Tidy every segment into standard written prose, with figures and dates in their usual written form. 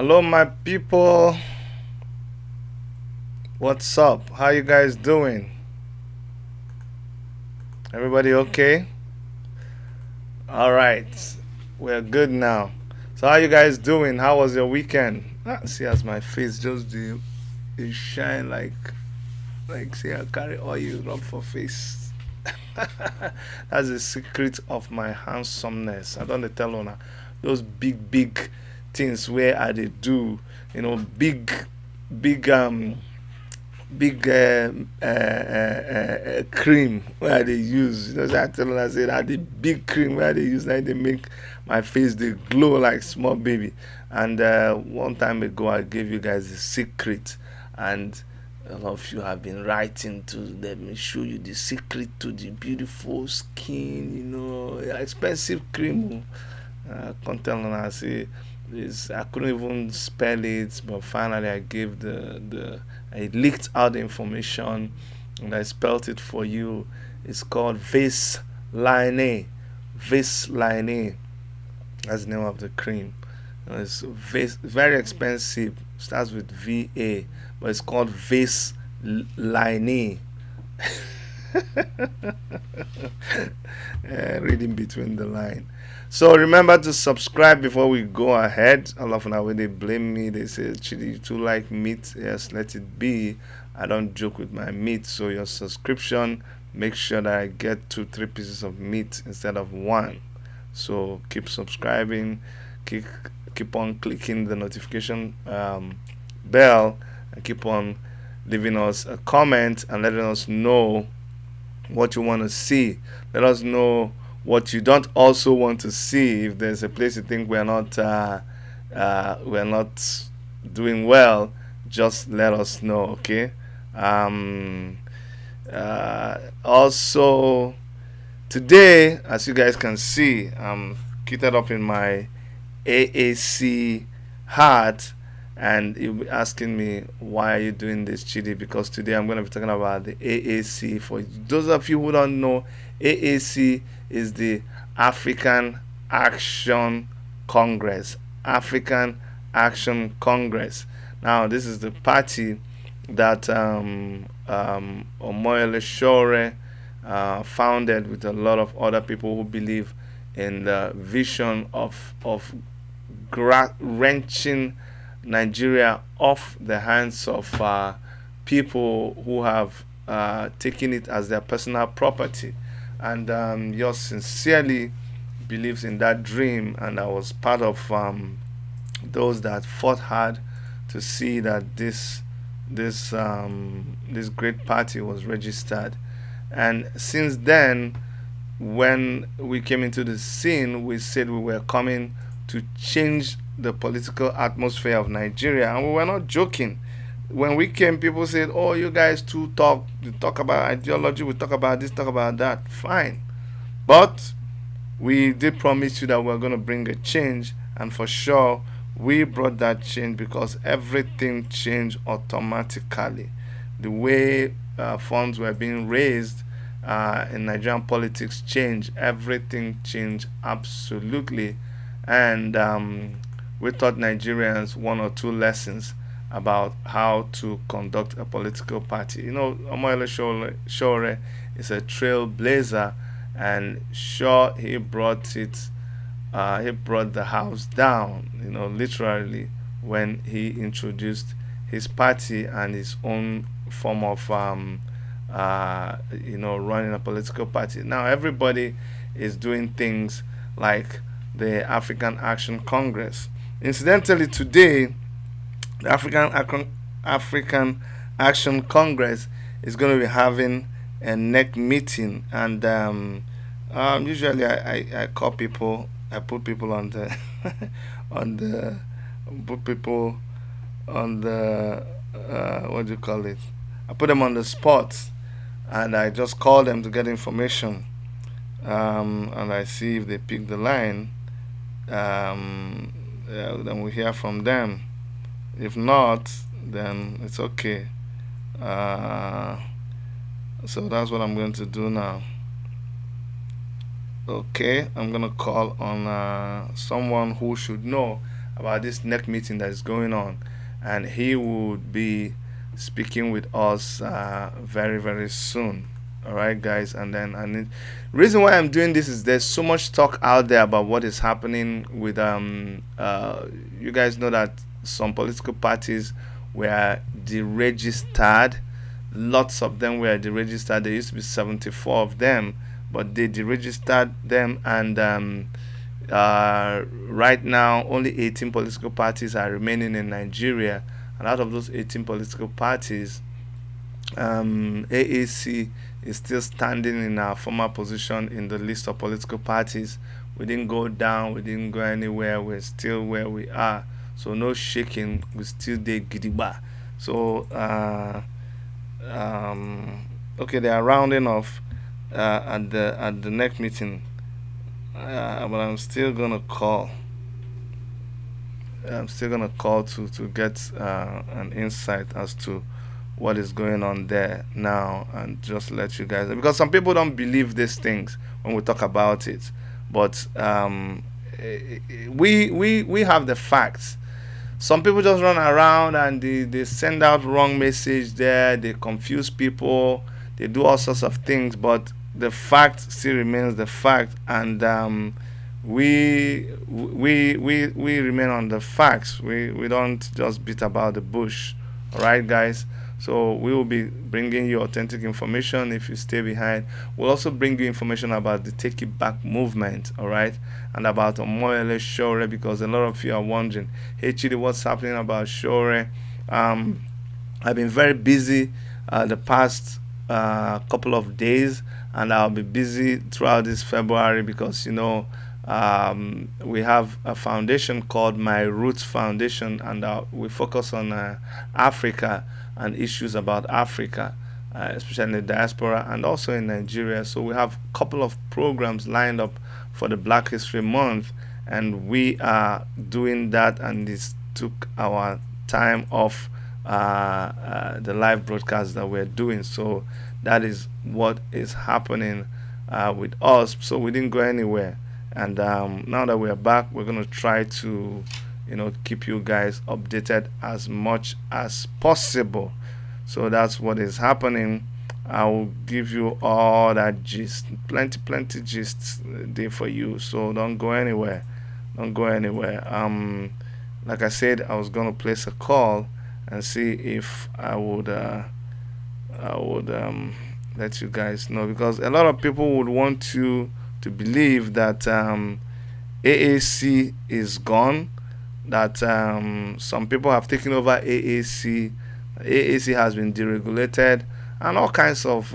Hello, my people. What's up? How you guys doing? Everybody okay? All right, we're good now. So, how you guys doing? How was your weekend? See, as my face just do it shine like say I carry oil rub for face. That's the secret of my handsomeness. I don't dey tell una those big things where I dey do. Big cream where they use. You know, so I tell them I say that the big cream where they use, like they make my face they glow like small baby. And one time ago, I gave you guys the secret, and a lot of you have been writing to let me show you the secret to the beautiful skin. Expensive cream. I can't tell them. I say this. I couldn't even spell it, but finally I gave I leaked out the information and I spelled it for you. It's called Vaseline. Vaseline. That's the name of the cream. It's very expensive. Starts with VA, but it's called Vaseline. Reading between the line. So remember to subscribe before we go ahead. A lot of now when they blame me, they say, "Chidi, you too like meat." Yes, let it be. I don't joke with my meat. So your subscription, make sure that I get 2, 3 pieces of meat instead of one. So keep subscribing, keep keep on clicking the notification bell, and keep on leaving us a comment and letting us know what you want to see. Let us know what you don't also want to see. If there's a place you think we're not doing well, just let us know. Okay. Um, Also, today, as you guys can see, I'm kitted up in my AAC hat, and you'll be asking me, why are you doing this, Chidi? Because today I'm going to be talking about the AAC. For those of you who don't know, AAC is the African Action Congress. African Action Congress. Now, this is the party that Omoyele Sowore founded with a lot of other people who believe in the vision of wrenching Nigeria off the hands of people who have taken it as their personal property. And yours sincerely believes in that dream, and I was part of those that fought hard to see that this great party was registered. And since then, when we came into the scene, we said we were coming to change the political atmosphere of Nigeria, and we were not joking. When we came, people said, "Oh, you guys too talk. You talk about ideology. We talk about this, talk about that. Fine, but we did promise you that we're going to bring a change, and for sure, we brought that change because everything changed automatically. The way funds were being raised in Nigerian politics changed. Everything changed absolutely, and we taught Nigerians 1 or 2 lessons about how to conduct a political party. Omoyele Sowore is a trailblazer, and sure he brought the house down, literally, when he introduced his party and his own form of running a political party. Now everybody is doing things like the African Action Congress. Incidentally, today the African Action Congress is going to be having a neck meeting, and usually I call people, I put people on the on the put people on the what do you call it? I put them on the spot, and I just call them to get information, and I see if they pick the line. Then we hear from them. If not, then it's okay. Uh, so that's what I'm going to do now. Okay, I'm gonna call on someone who should know about this next meeting that is going on, and he would be speaking with us very very soon. All right, guys, and then I need reason why I'm doing this is there's so much talk out there about what is happening with you guys know that some political parties were deregistered. Lots of them were deregistered. There used to be 74 of them, but they deregistered them, and right now only 18 political parties are remaining in Nigeria, and out of those 18 political parties, AAC is still standing in our former position in the list of political parties. We didn't go down, we didn't go anywhere, we're still where we are. So no shaking, we still did gidigba. So okay, they are rounding off at the next meeting, but I'm still gonna call. I'm still gonna call to get an insight as to what is going on there now, and just let you guys, because some people don't believe these things when we talk about it, but we have the facts. Some people just run around and they send out wrong message there, they confuse people, they do all sorts of things, but the fact still remains the fact, and we remain on the facts. We don't just beat about the bush. All right, guys. So we will be bringing you authentic information if you stay behind. We'll also bring you information about the Take It Back movement, all right, and about Omoyele Sowore, because a lot of you are wondering, hey Chidi, what's happening about Sowore? I've been very busy the past couple of days, and I'll be busy throughout this February because we have a foundation called My Roots Foundation, and we focus on Africa and issues about Africa, especially in the diaspora and also in Nigeria. So we have a couple of programs lined up for the Black History Month, and we are doing that, and this took our time off the live broadcast that we're doing. So that is what is happening with us. So we didn't go anywhere, and now that we're back, we're going to try to keep you guys updated as much as possible. So that's what is happening. I will give you all that gist, plenty gist there for you. So don't go anywhere. Don't go anywhere. Like I said, I was gonna place a call and see if I would let you guys know, because a lot of people would want you to believe that AAC is gone, that some people have taken over AAC. AAC has been deregulated, and all kinds of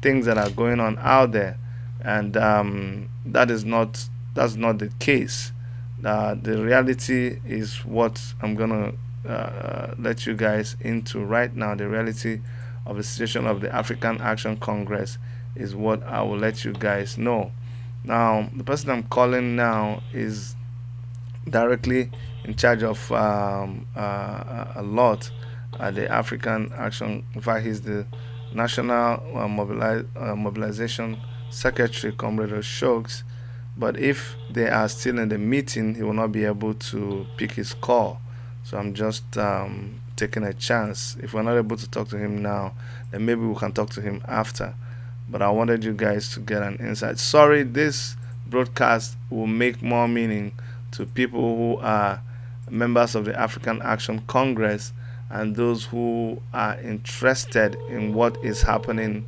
things that are going on out there, and that's not the case. The reality is what I'm gonna let you guys into right now. The reality of the situation of the African Action Congress is what I will let you guys know. Now, the person I'm calling now is directly in charge of a lot at the African Action. In fact, he's the National Mobilization Secretary, Comrade Oshokes. But if they are still in the meeting, he will not be able to pick his call. So I'm just taking a chance. If we're not able to talk to him now, then maybe we can talk to him after. But I wanted you guys to get an insight. Sorry, this broadcast will make more meaning to people who are members of the African Action Congress and those who are interested in what is happening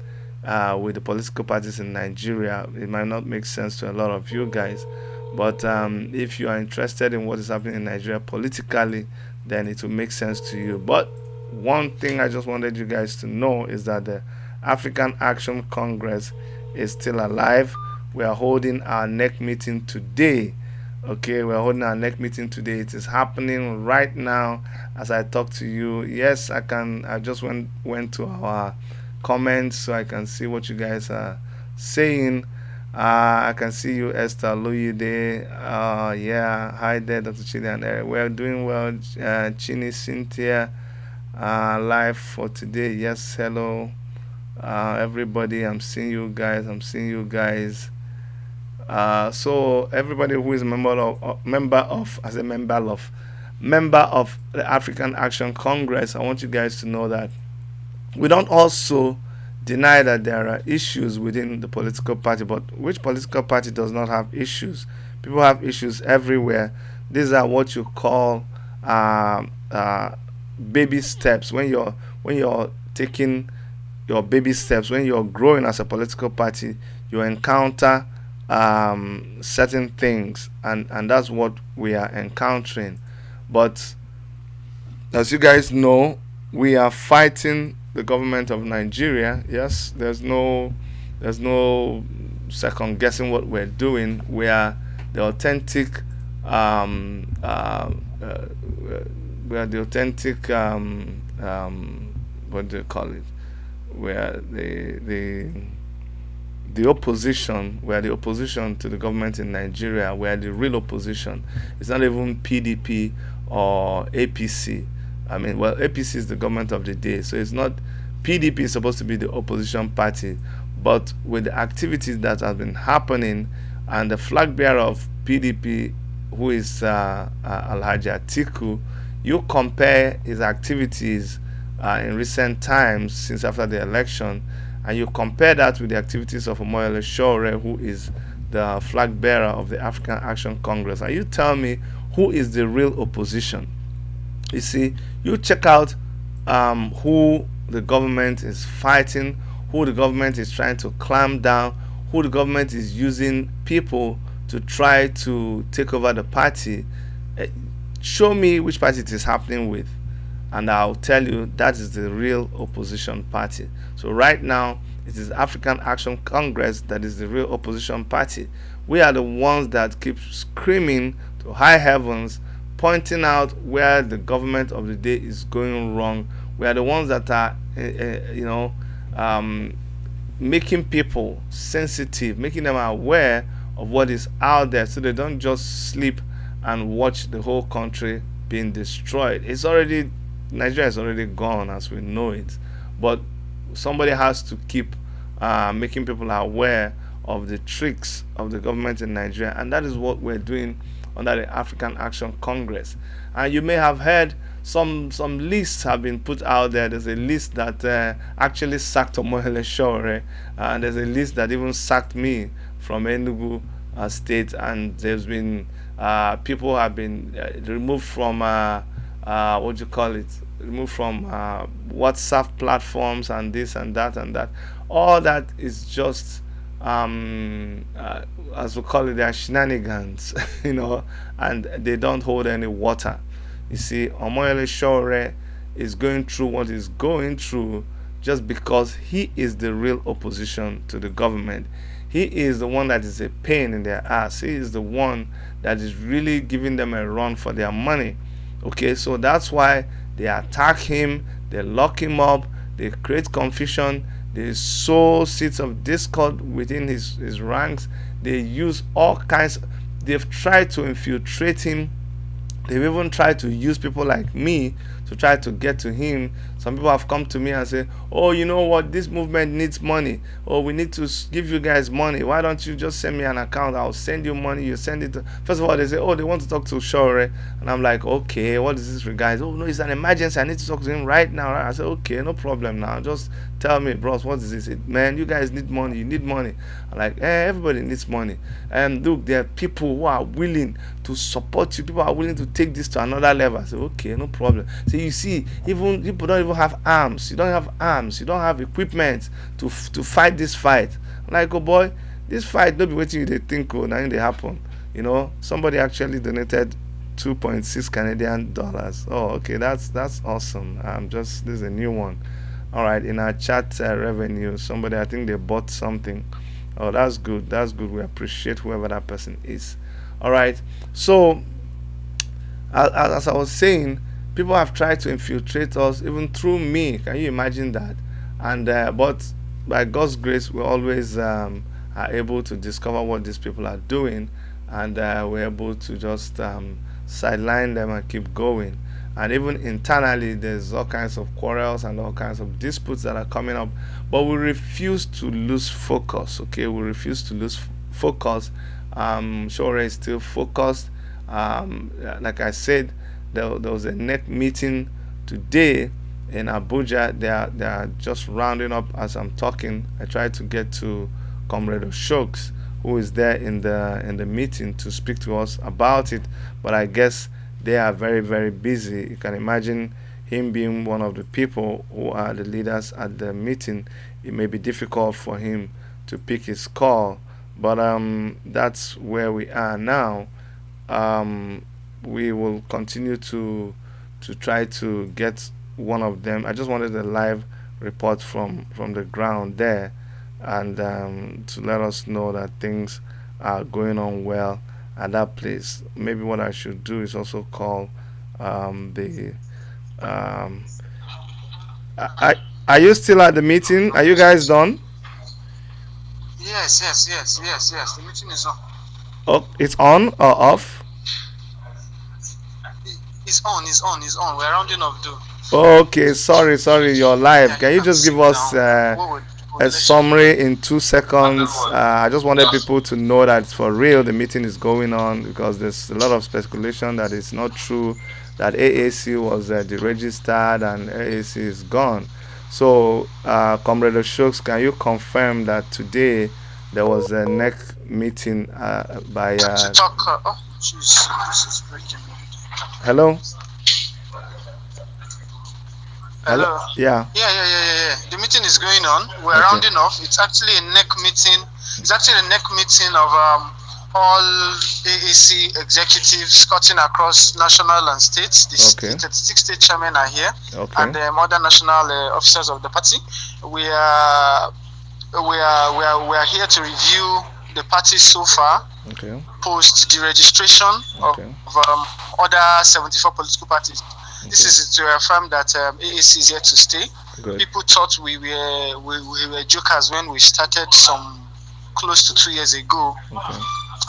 with the political parties in Nigeria. It might not make sense to a lot of you guys, but if you are interested in what is happening in Nigeria politically, then it will make sense to you. But one thing I just wanted you guys to know is that the African Action Congress is still alive. We are holding our next meeting today. Okay, we're holding our next meeting today. It is happening right now as I talk to you. Yes, I just went to our comments so I can see what you guys are saying. I can see you, Esther Luyide. Yeah, hi there, Dr. Chidi and Eric. We're doing well. Chini, Cynthia, live for today. Yes, hello, everybody. I'm seeing you guys. So everybody who is a member of the African Action Congress, I want you guys to know that we don't also deny that there are issues within the political party, but which political party does not have issues? People have issues everywhere. These are what you call baby steps. When you're taking your baby steps, when you're growing as a political party, you encounter certain things, and that's what we are encountering. But as you guys know, we are fighting the government of Nigeria. Yes, there's no second guessing what we're doing. We are the authentic we are the authentic what do you call it? We are the opposition. We are the opposition to the government in Nigeria. We are the real opposition. It's not even PDP or APC. I mean, well, APC is the government of the day, so it's not. PDP is supposed to be the opposition party, but with the activities that have been happening, and the flag bearer of PDP, who is Alhaji Atiku, you compare his activities in recent times since after the election, and you compare that with the activities of Omoyele Sowore, who is the flag bearer of the African Action Congress, and you tell me who is the real opposition. You see, you check out who the government is fighting, who the government is trying to clamp down, who the government is using people to try to take over the party. Show me which party it is happening with, and I'll tell you that is the real opposition party. So right now, it is African Action Congress that is the real opposition party. We are the ones that keep screaming to high heavens, pointing out where the government of the day is going wrong. We are the ones that are, making people sensitive, making them aware of what is out there, so they don't just sleep and watch the whole country being destroyed. Nigeria is already gone as we know it, but somebody has to keep making people aware of the tricks of the government in Nigeria, and that is what we're doing under the African Action Congress. And you may have heard some lists have been put out there. There's a list that actually sacked Omoyele Sowore, and there's a list that even sacked me from Enugu State, and there's been people have been removed from what do you call it? Removed from WhatsApp platforms and this and that and that. All that is just as we call it, they are shenanigans, and they don't hold any water. You see, Omoyele Sowore is going through what he's going through just because he is the real opposition to the government. He is the one that is a pain in their ass. He is the one that is really giving them a run for their money. Okay, so that's why they attack him, they lock him up, they create confusion, they sow seeds of discord within his ranks. They use all kinds. They've tried to infiltrate him. They've even tried to use people like me to try to get to him. Some people have come to me and say, oh, you know what, this movement needs money. Oh, we need to give you guys money. Why don't you just send me an account? I'll send you money. You send it to... First of all, they say, oh, they want to talk to Sowore. And I'm like, okay, what is this regard? Oh, no, it's an emergency. I need to talk to him right now. I said, okay, no problem now. Just tell me, bros, what is this? Man, you guys need money. You need money. I'm like, everybody needs money. And look, there are people who are willing to support you. People are willing to take this to another level. I said, okay, no problem. So you see, even people don't even have arms. You don't have arms. You don't have equipment to fight this fight. I'm like, oh boy, this fight don't be waiting you they think now they happen. Somebody actually donated 2.6 Canadian dollars. Oh, okay, that's awesome. This is a new one. All right, in our chat revenue, somebody, I think they bought something. Oh, that's good. That's good. We appreciate whoever that person is. All right. So, as I was saying, people have tried to infiltrate us, even through me. Can you imagine that? And but by God's grace, we always are able to discover what these people are doing, and we're able to just sideline them and keep going. And even internally, there's all kinds of quarrels and all kinds of disputes that are coming up, but we refuse to lose focus. Okay, we refuse to lose focused. Sowore is still focused. Like I said, there was a NEC meeting today in Abuja. They are just rounding up as I'm talking. I tried to get to Comrade Oshokes, who is there in the meeting to speak to us about it, but I guess they are very very busy. You can imagine him being one of the people who are the leaders at the meeting. It may be difficult for him to pick his call, but that's where we are now. We will continue to try to get one of them. I just wanted a live report from the ground there, and to let us know that things are going on well at that place. Maybe what I should do is also call the. Um, are you still at the meeting? Are you guys done? Yes. The meeting is on. Oh, it's on or off? It's on. We're rounding up, though. Okay, sorry, you're live. Yeah, you Can you can just give sit us down. We'll a let you know. summary in 2 seconds? I just wanted people to know that it's for real. The meeting is going on because there's a lot of speculation that it's not true, that AAC was deregistered and AAC is gone. So, Comrade Oshokes, can you confirm that today there was a next meeting by. To talk. Oh, jeez, this is breaking. Hello? Hello? Hello. Yeah. Yeah. The meeting is going on. We're Okay. rounding off. It's actually a neck meeting. It's actually a neck meeting of all AAC executives cutting across national and states. The Okay. 36 state chairmen are here, Okay. and other national officers of the party. We are we are here to review the party so far, Okay. post the registration of Okay. other 74 political parties. This Okay. is to affirm that AAC is here to stay. Good. People thought we were jokers when we started some close to 2 years ago Okay.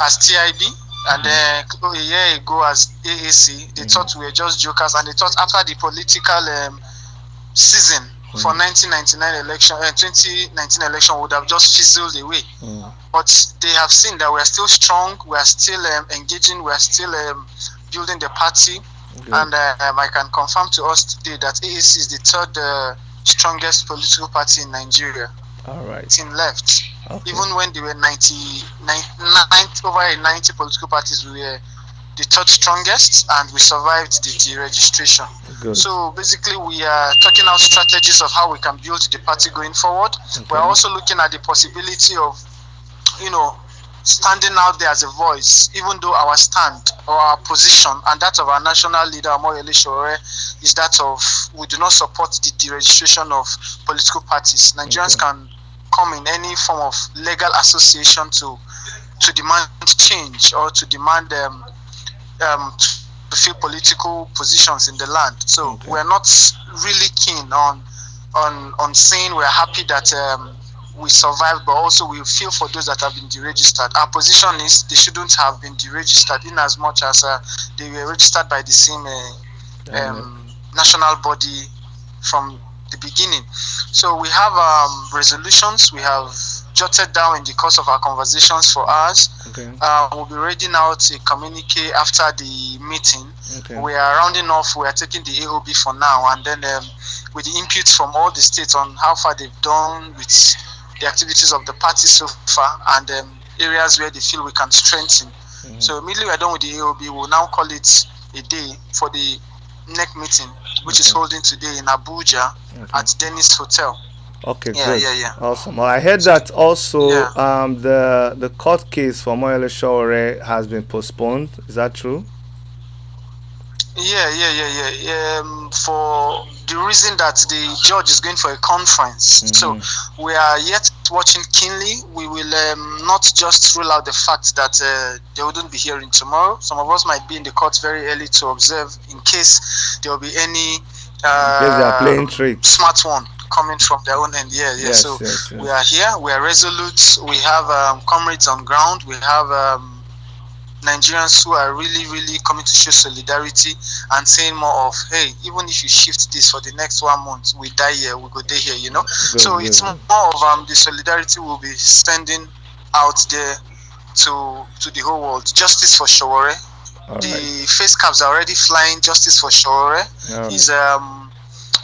as TIB, and then a year ago as AAC. They thought we were just jokers, and they thought after the political season for 1999 election, 2019 election would have just fizzled away. But they have seen that we are still strong, we are still engaging, we are still building the party. Good. And I can confirm to us today that AAC is the third strongest political party in Nigeria. All right. Team left. Okay. Even when there were 90 political parties, we were the third strongest, and we survived the deregistration. Good. So basically, we are talking out strategies of how we can build the party going forward. Okay. We're also looking at the possibility of, standing out there as a voice, even though our stand or our position and that of our national leader, Amoyele Sowore, is that of we do not support the deregistration of political parties. Nigerians can come in any form of legal association to demand change or to demand to fill political positions in the land. So we're not really keen on saying we're happy that we survived, but also we feel for those that have been deregistered. Our position is they shouldn't have been deregistered, in as much as they were registered by the same national body from the beginning. So we have resolutions we have jotted down in the course of our conversations for us. Okay. We'll be reading out a communique after the meeting. Okay. We are rounding off. We are taking the AOB for now, and then with the inputs from all the states on how far they've done with the activities of the party so far, and areas where they feel we can strengthen. So immediately we're done with the AOB, we'll now call it a day for the NEC meeting, which is holding today in Abuja at Dennis Hotel. Okay, Yeah, great. yeah. Awesome. Well, I heard that also Yeah. the court case for Amoyele Sowore has been postponed. Is that true? Yeah. For the reason that the judge is going for a conference. So we are yet watching keenly. We will not just rule out the fact that they wouldn't be hearing tomorrow. Some of us might be in the court very early to observe in case there will be any Because they are playing tricks. smart one coming from their own end. Yeah. Yes, So yes. we are here. We are resolute. We have comrades on ground. We have Nigerians who are really, really coming to show solidarity and saying more of, hey, even if you shift this for the next 1 month, we die here, we go there here, Good, So good, it's good. more of the solidarity we'll be sending out there to the whole world. Justice for Sowore. All The right. face caps are already flying. Justice for Sowore. All His right.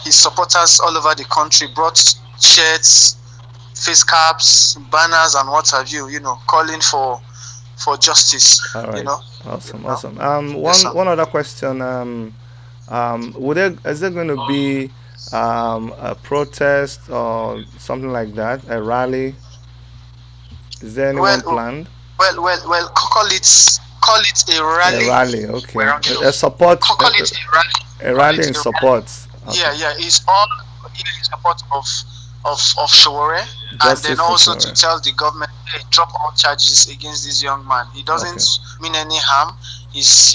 his supporters all over the country brought shirts, face caps, banners, and what have you. You know, calling for justice. All You right. know. Awesome. Uh, Awesome. yes, One sir. one other question. Would there is there going to be a protest or something like that? A rally? Is there anyone Well, planned? well. Call it a A rally. rally. Okay. You know, A support. call it a rally. A Call rally it in a rally. support. Yeah, Okay. yeah. It's all in support of Sowore, and then Justice for also to sure. tell the government, hey, drop all charges against this young man. He Okay. doesn't mean any harm. He's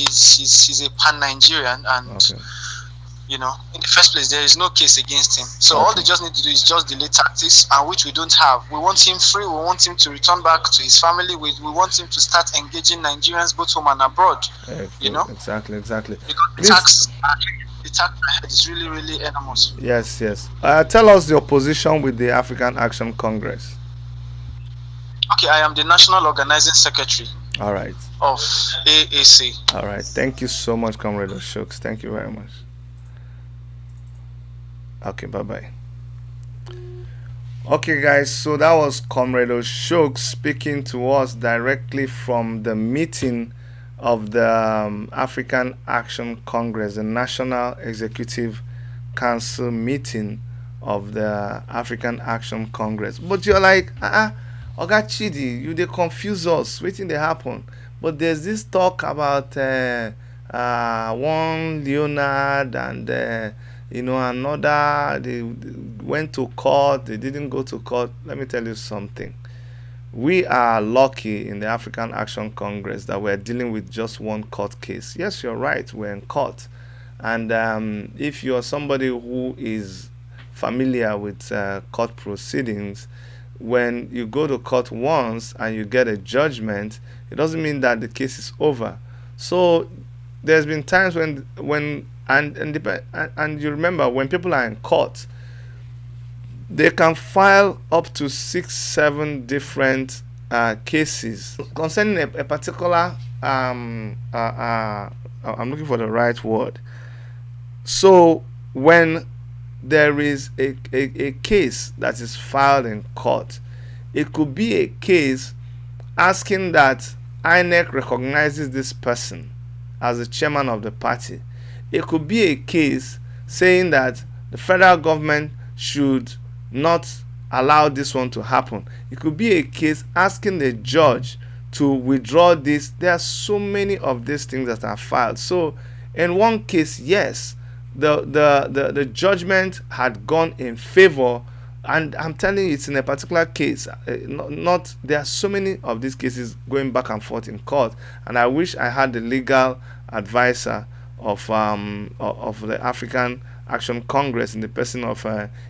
a pan Nigerian, and Okay. you know, in the first place, there is no case against him. So all they Okay. just need to do is just delay tactics, and which we don't have. We want him free. We want him to return back to his family. We want him to start engaging Nigerians both home and abroad. You Good. know, Exactly. Exactly. because Please. the tax ahead is really really enormous. Yes. Yes. Tell us your position with the African Action Congress. Okay, I am the national organizing secretary All right. of AAC. All right. Thank you so much, Comrade Oshooks. Thank you very much. Okay. Bye bye. Okay, guys. So that was Comrade Oshooks speaking to us directly from the meeting of the African Action Congress, the National Executive Council meeting of the African Action Congress. But you're like, Oga Chidi, you they confuse us. Waiting they happen. But there's this talk about one Leonard and another. They went to court. They didn't go to court. Let me tell you something. We are lucky in the African Action Congress that we're dealing with just one court case. Yes, you're right. We're in court. And if you're somebody who is familiar with court proceedings, when you go to court once and you get a judgment, it doesn't mean that the case is over. So there's been times when and you remember when people are in court, they can file up to 6 7 different cases concerning a particular I'm looking for the right word. So when there is a case that is filed in court, it could be a case asking that INEC recognizes this person as the chairman of the party. It could be a case saying that the federal government should not allow this one to happen. It could be a case asking the judge to withdraw this. There are so many of these things that are filed. So in one case, yes, the judgment had gone in favor, and I'm telling you, it's in a particular case. Not there are so many of these cases going back and forth in court, and I wish I had the legal advisor of the African Action Congress in the person of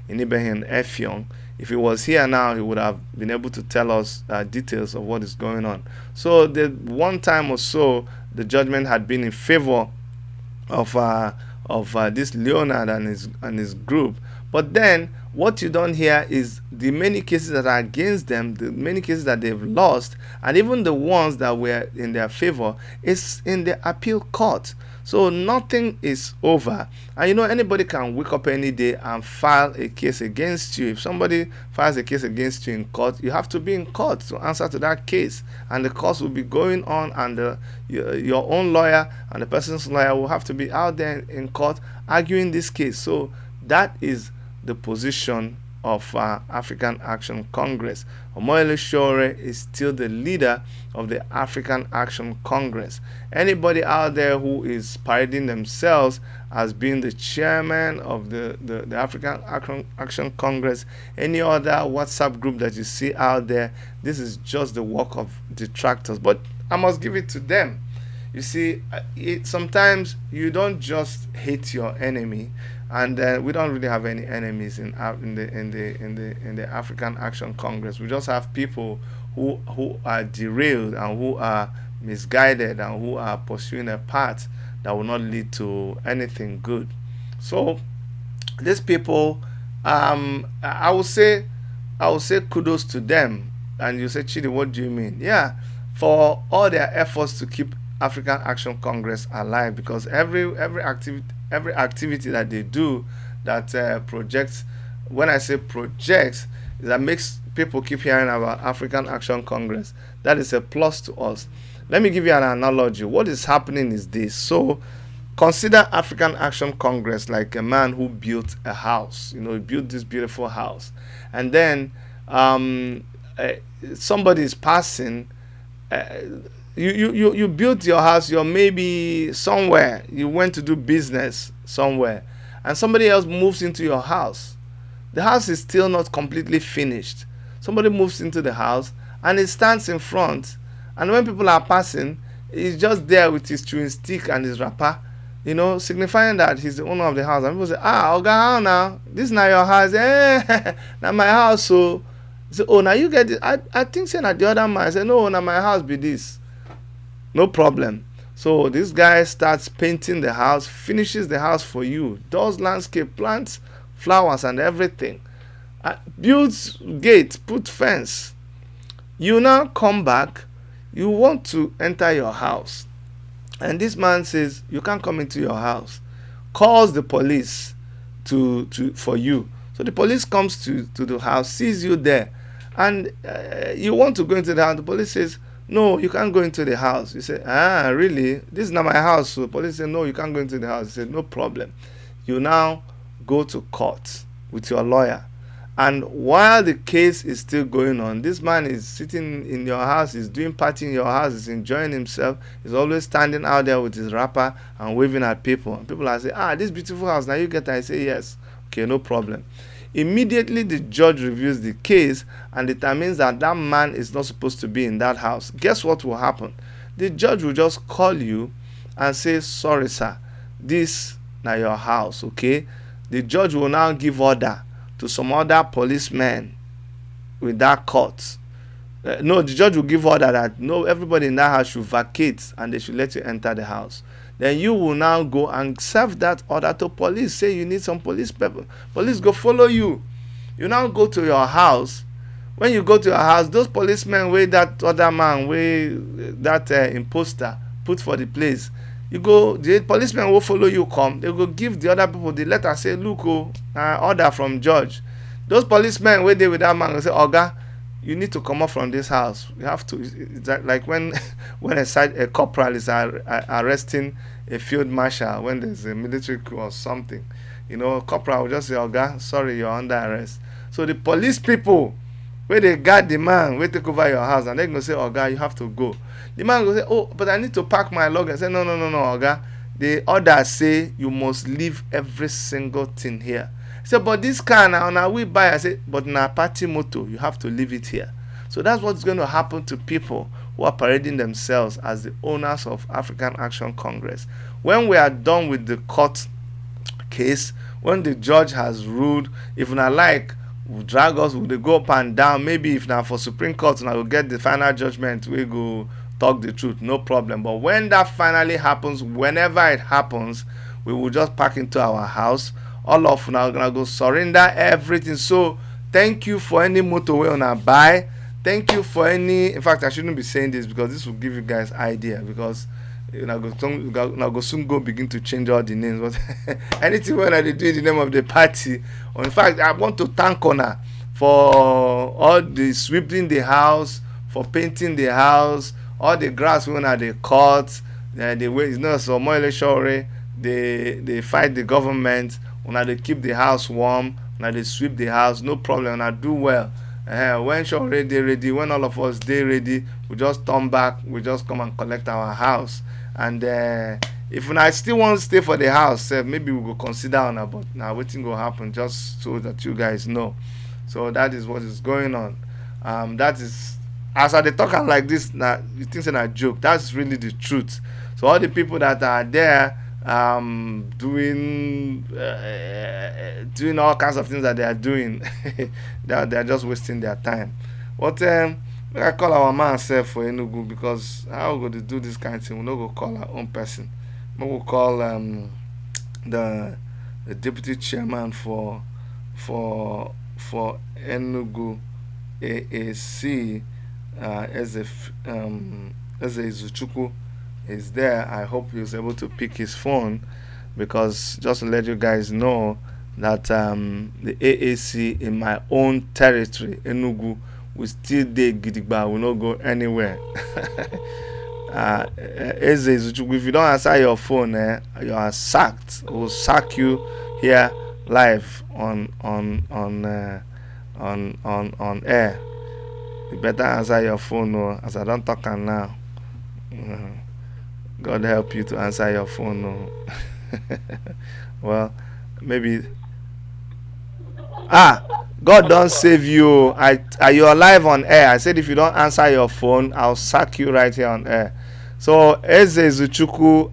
Inibehin Effiong. If he was here now, he would have been able to tell us details of what is going on. So the one time or so, the judgment had been in favor of this Leonard and his group. But then what you don't hear is the many cases that are against them, the many cases that they've lost, and even the ones that were in their favor is in the appeal court. So nothing is over. And anybody can wake up any day and file a case against you. If somebody files a case against you in court, you have to be in court to answer to that case. And the course will be going on, and your own lawyer and the person's lawyer will have to be out there in court arguing this case. So that is the position of African Action Congress. Omoyele Sowore is still the leader of the African Action Congress. Anybody out there who is parading themselves as being the chairman of the African Action Congress, any other WhatsApp group that you see out there, this is just the work of detractors. But I must give it to them. You see, sometimes you don't just hate your enemy, and we don't really have any enemies in the African Action Congress. We just have people who are derailed and who are misguided and who are pursuing a path that will not lead to anything good. So these people, I will say kudos to them. And you say, Chidi, what do you mean? Yeah, for all their efforts to keep African Action Congress alive, because every activity that they do that projects, when I say projects, that makes people keep hearing about African Action Congress, that is a plus to us. Let me give you an analogy. What is happening is this. So consider African Action Congress like a man who built a house. He built this beautiful house, and then uh, somebody is passing. uh, you built your house, you're maybe somewhere, you went to do business somewhere, and somebody else moves into your house. The house is still not completely finished. Somebody moves into the house and it stands in front, and when people are passing, he's just there with his chewing stick and his wrapper, signifying that he's the owner of the house. And people say, Oga, how now? This is not your house. Now my house. So say, oh, now you get it. I think say that the other man. I say, no, now my house be this. No problem. So this guy starts painting the house, finishes the house for you, does landscape, plants flowers and everything, builds gate, put fence. You now come back, you want to enter your house, and this man says you can't come into your house, calls the police for you. So the police comes to the house, sees you there, and you want to go into the house. The police says, no, you can't go into the house. You say, really? This is not my house. So the police say, no, you can't go into the house. You say, no problem. You now go to court with your lawyer, and while the case is still going on, this man is sitting in your house, is doing party in your house, is enjoying himself, is always standing out there with his wrapper and waving at people, and people are saying, this beautiful house, now you get it. I say, yes. Okay, no problem. Immediately the judge reviews the case and determines that that man is not supposed to be in that house. Guess what will happen? The judge will just call you and say, sorry sir, this now your house. Okay, the judge will now give order to some other policemen with that court. No, the judge will give order that no, everybody in that house should vacate and they should let you enter the house. Then you will now go and serve that order to police. Say you need some police people. Police go follow you. You now go to your house. When you go to your house, those policemen wey that other man wey that imposter put for the place, you go, the policemen will follow you come. They go give the other people the letter, say look, order from judge. Those policemen wey dey with that man go say, oga, you need to come up from this house. You have to. It's like when a corporal is arresting a field marshal when there's a military coup or something. Corporal will just say, oga, sorry, you're under arrest. So the police people, where they guard the man, where take over your house, and they're going to say, oga, you have to go. The man will say, oh, but I need to pack my luggage. Say, no, oga. The order say you must leave every single thing here. Say, but this car now we buy. I say, but na party motor, you have to leave it here. So that's what's going to happen to people who are parading themselves as the owners of African Action Congress. When we are done with the court case, when the judge has ruled, if not like, will drag us, will they go up and down? Maybe if now for Supreme Court, now we'll get the final judgment, we go talk the truth, no problem. But when that finally happens, whenever it happens, we will just pack into our house. All of now gonna go surrender everything. So thank you for any motorway on our buy. Thank you for any. In fact, I shouldn't be saying this because this will give you guys idea, because go soon go begin to change all the names. But anything when they do in the name of the party. Or in fact, I want to thank Ona for all the sweeping the house, for painting the house, all the grass when they cut, the way so Sowore, they fight the government. When they keep the house warm, when they sweep the house, no problem. When I do well. When Sowore dey ready, when all of us dey ready, we just turn back, we just come and collect our house. And if I still want to stay for the house, maybe we go consider on, but now waiting go happen, just so that you guys know. So that is what is going on. That is, as I dey talk like this, now you think it's a joke. That's really the truth. So all the people that are there doing all kinds of things that they are doing, they are just wasting their time. But I call our man self for Enugu, because how we go to do this kind of thing? We no go call our own person. We will call the deputy chairman for Enugu AAC, Eze Izuchukwu is there. I hope he was able to pick his phone, because just to let you guys know that the AAC in my own territory, Enugu, will still dey gidigba, will not go anywhere. Eze Izuchukwu, if you don't answer your phone, you are sacked. We'll sack you here live on air. You better answer your phone, as I don't talk am now. God help you to answer your phone. Well, maybe. God don't save you. You're live on air. I said if you don't answer your phone, I'll sack you right here on air. So Eze Zuchuku,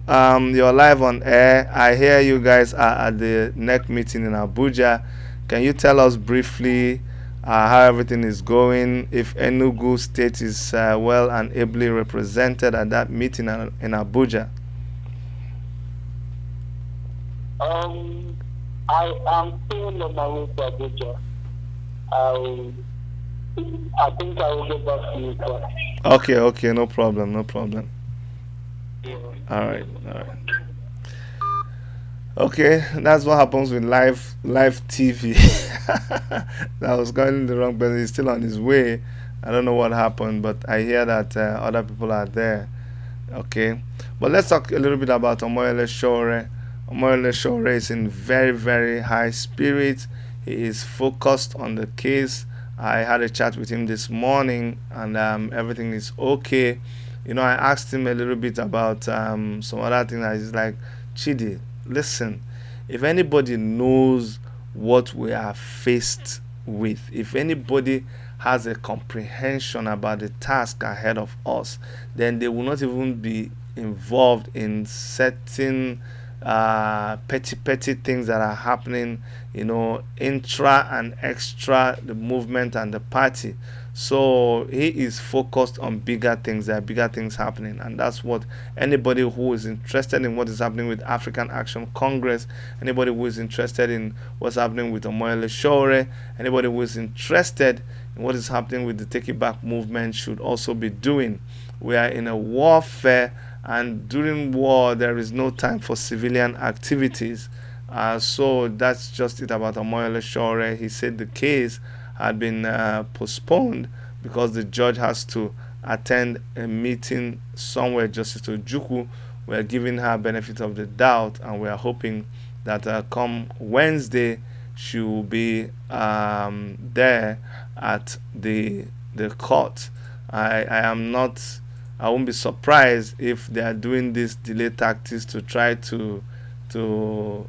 you're live on air. I hear you guys are at the NEC meeting in Abuja. Can you tell us briefly how everything is going? If Enugu State is well and ably represented at that meeting in Abuja? I am still on my way to Abuja. I think I will get back to you, sir. Okay, no problem. Yeah. All right. Okay, that's what happens with live TV. That was going in the wrong place. He's still on his way. I don't know what happened, but I hear that other people are there. Okay, but let's talk a little bit about Omoyele Sowore. Omoyele Sowore is in very, very high spirits. He is focused on the case. I had a chat with him this morning, and everything is okay. I asked him a little bit about some other things. He's like, Chidi, listen, if anybody knows what we are faced with, if anybody has a comprehension about the task ahead of us, then they will not even be involved in certain petty things that are happening, intra and extra the movement and the party. So he is focused on bigger things. There are bigger things happening, and that's what anybody who is interested in what is happening with African Action Congress, anybody who is interested in what's happening with Omoyele Sowore, anybody who is interested in what is happening with the Take It Back movement should also be doing. We are in a warfare, and during war there is no time for civilian activities. So that's just it about Omoyele Sowore. He said the case had been postponed because the judge has to attend a meeting somewhere. Justice Ojukwu, we are giving her benefit of the doubt, and we are hoping that come Wednesday she will be there at the court. I won't be surprised if they are doing these delay tactics to try to to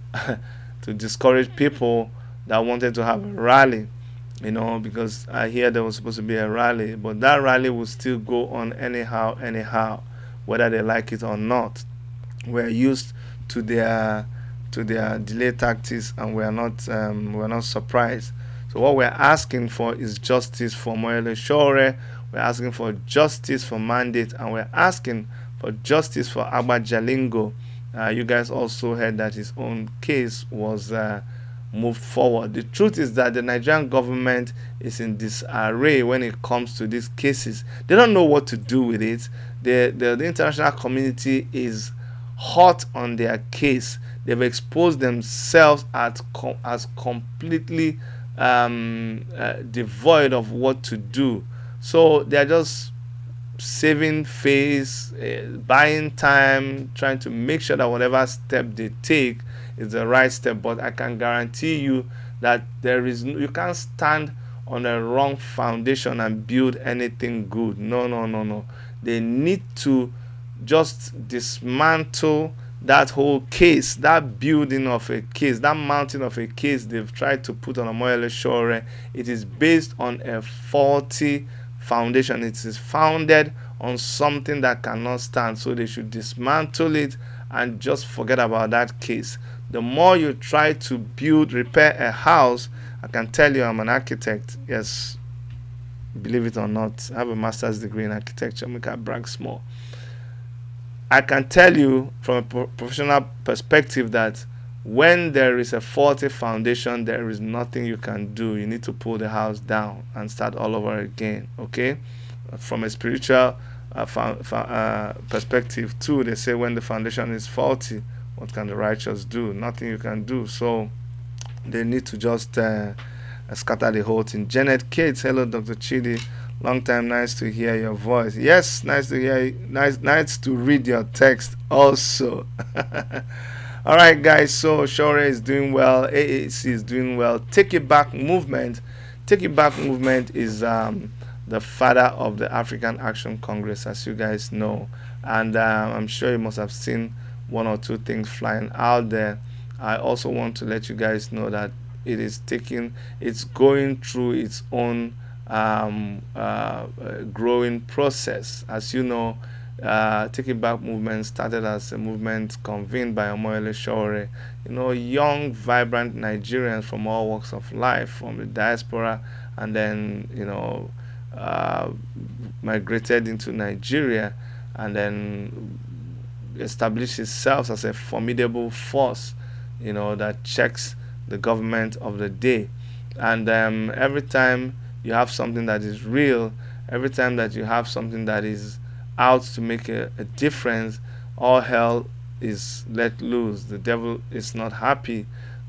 discourage people that wanted to have a rally, because I hear there was supposed to be a rally, but that rally will still go on anyhow, whether they like it or not. We're used to their delay tactics, and we're not surprised. So what we're asking for is justice for Omoyele Sowore. We're asking for justice for Mandate, and we're asking for justice for Agba Jalingo. You guys also heard that his own case was moved forward. The truth is that the Nigerian government is in disarray when it comes to these cases. They don't know what to do with it. The international community is hot on their case. They've exposed themselves as completely devoid of what to do. So they're just saving face, buying time, trying to make sure that whatever step they take is the right step. But I can guarantee you that you can't stand on a wrong foundation and build anything good. No. They need to just dismantle that whole case, that building of a case, that mountain of a case they've tried to put on Omoyele Sowore. It is based on a faulty foundation. It is founded on something that cannot stand. So they should dismantle it and just forget about that case. The more you try to repair a house, I can tell you, I'm an architect. Yes, believe it or not, I have a master's degree in architecture. Make I brag small. I can tell you from a professional perspective that when there is a faulty foundation, there is nothing you can do. You need to pull the house down and start all over again. Okay? from a spiritual perspective too. They say when the foundation is faulty, what can the righteous do? Nothing you can do. So they need to just scatter the whole thing. Janet Cates, hello Dr. Chidi. Long time, nice to hear your voice. Yes, nice to hear. Nice to read your text also. All right, guys. So Sowore is doing well. AAC is doing well. Take It Back movement. Take It Back movement is the father of the African Action Congress, as you guys know, and I'm sure you must have seen one or two things flying out there. I also want to let you guys know that it's going through its own growing process. As you know, Take It Back movement started as a movement convened by Omoyele Sowore, young, vibrant Nigerians from all walks of life, from the diaspora, and then, migrated into Nigeria, and then established itself as a formidable force, that checks the government of the day. And every time you have something that is real, every time that you have something that is out to make a difference, all hell is let loose. The devil is not happy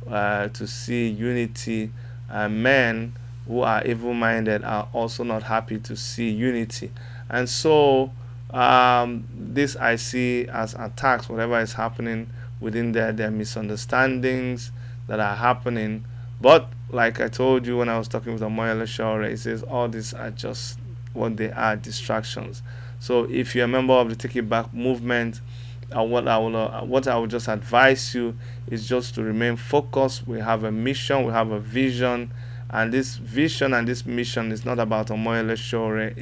to see unity. Men who are evil-minded are also not happy to see unity. And so this I see as attacks. Whatever is happening within there are misunderstandings that are happening. But like I told you when I was talking with Omoyele Sowore, he says all these are just what they are, distractions. So if you're a member of the Take It Back movement, what I will just advise you is just to remain focused. We have a mission, we have a vision, and this vision and this mission is not about Omoyele Sowore.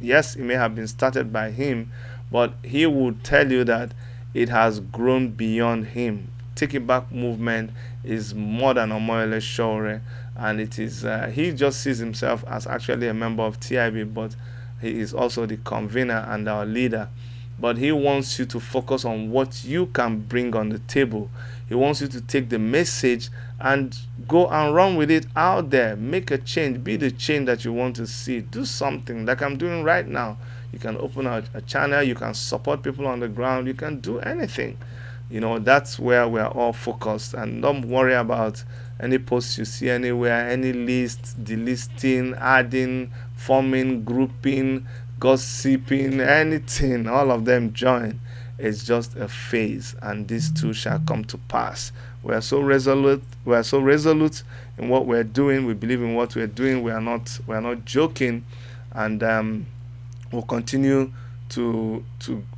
Yes, it may have been started by him, but he would tell you that it has grown beyond him. Take It Back movement is more than Omoyele Sowore, and it is he just sees himself as actually a member of TIB, but he is also the convener and our leader. But he wants you to focus on what you can bring on the table. He wants you to take the message and go and run with it out there. Make a change. Be the change that you want to see. Do something like I'm doing right now. You can open a channel. You can support people on the ground. You can do anything. That's where we're all focused. And don't worry about any posts you see anywhere, any list, delisting, adding, forming, grouping, gossiping, anything. All of them join. It's just a phase, and this too shall come to pass. We are so resolute in what we're doing. We believe in what we're doing. We are not joking, and we'll continue to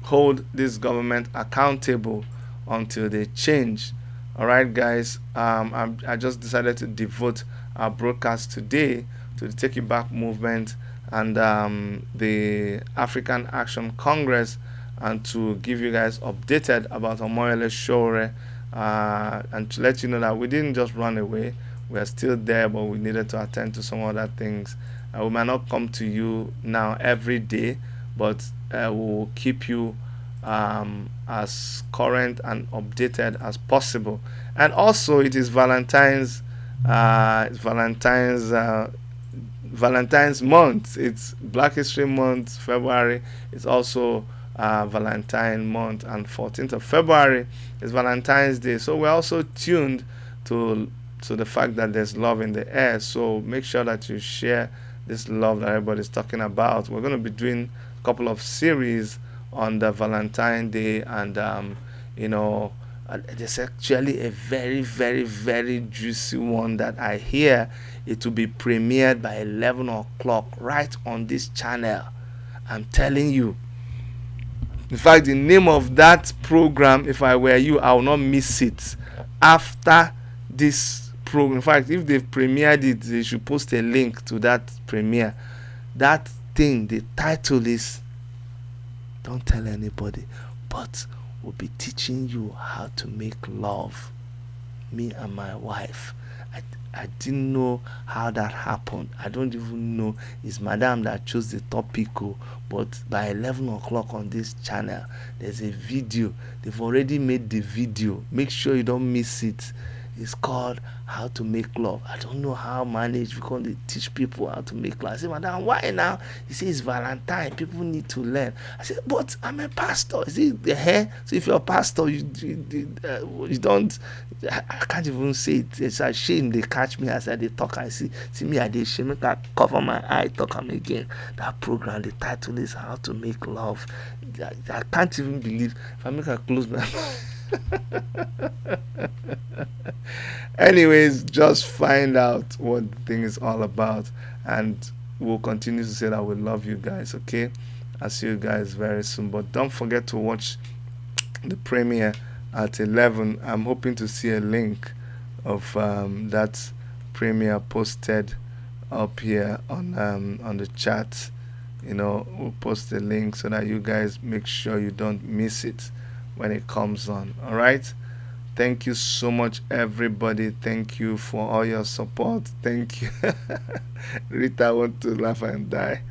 hold this government accountable until they change. All right, guys. I just decided to devote our broadcast today to the Take It Back movement and the African Action Congress, and to give you guys updated about Omoyele Sowore, and to let you know that we didn't just run away. We are still there, but we needed to attend to some other things. We might not come to you now every day, but we will keep you as current and updated as possible. And also, it is Valentine's month. It's Black History Month, February. It's also Valentine month, and 14th of February is Valentine's Day. So we're also tuned to the fact that there's love in the air. So make sure that you share this love that everybody's talking about. We're going to be doing a couple of series on the Valentine Day, and there's actually a very, very, very juicy one that I hear it will be premiered by 11 o'clock right on this channel. I'm telling you. In fact, the name of that program, if I were you, I will not miss it after this program. In fact, if they've premiered it, they should post a link to that premiere. That thing, the title is, don't tell anybody, but we'll be teaching you how to make love, me and my wife. I didn't know how that happened. I don't even know. It's Madam that chose the topic, but by 11 o'clock on this channel, there's a video. They've already made the video. Make sure you don't miss it. It's called How to Make Love. I don't know how manage because they teach people how to make love. I said, Madam, why now? He said, it's Valentine. People need to learn. I said, but I'm a pastor. Is it the hair? So if you're a pastor, you don't. I can't even say it. It's a shame they catch me as I they talk. I see me, I they shame. I cover my eye, talk am again. That program, the title is How to Make Love. I can't even believe. If I make a close my anyways, just find out what the thing is all about, and we'll continue to say that we love you guys. Okay, I'll see you guys very soon, but don't forget to watch the premiere at 11. I'm hoping to see a link of that premiere posted up here on the chat. We'll post the link so that you guys make sure you don't miss it when it comes on. All right, thank you so much, everybody. Thank you for all your support. Thank you. Rita, I want to laugh and die.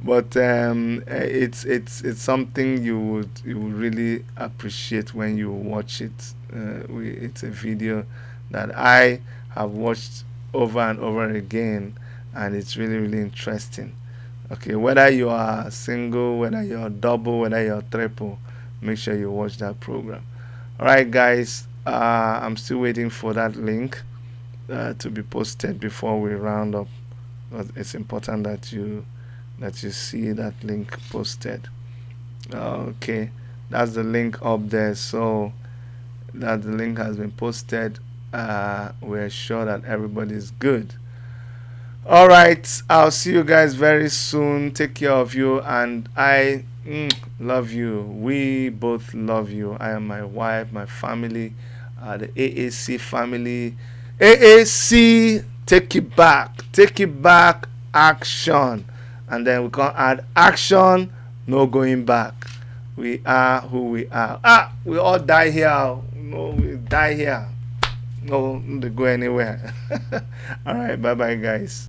But it's something you would really appreciate when you watch it. It's a video that I have watched over and over again, and it's really, really interesting. Okay, whether you are single, whether you're double, whether you're triple, make sure you watch that program. All right, guys, I'm still waiting for that link to be posted before we round up. But it's important that you see that link posted. Okay, that's the link up there. So that the link has been posted, we're sure that everybody's good. All right, I'll see you guys very soon. Take care of you, and I love you. We both love you. I am my wife, my family, the AAC family. AAC, take it back, action. And then we can add action, no going back. We are who we are. We all die here. No, we die here. No, they go anywhere. All right, bye bye, guys.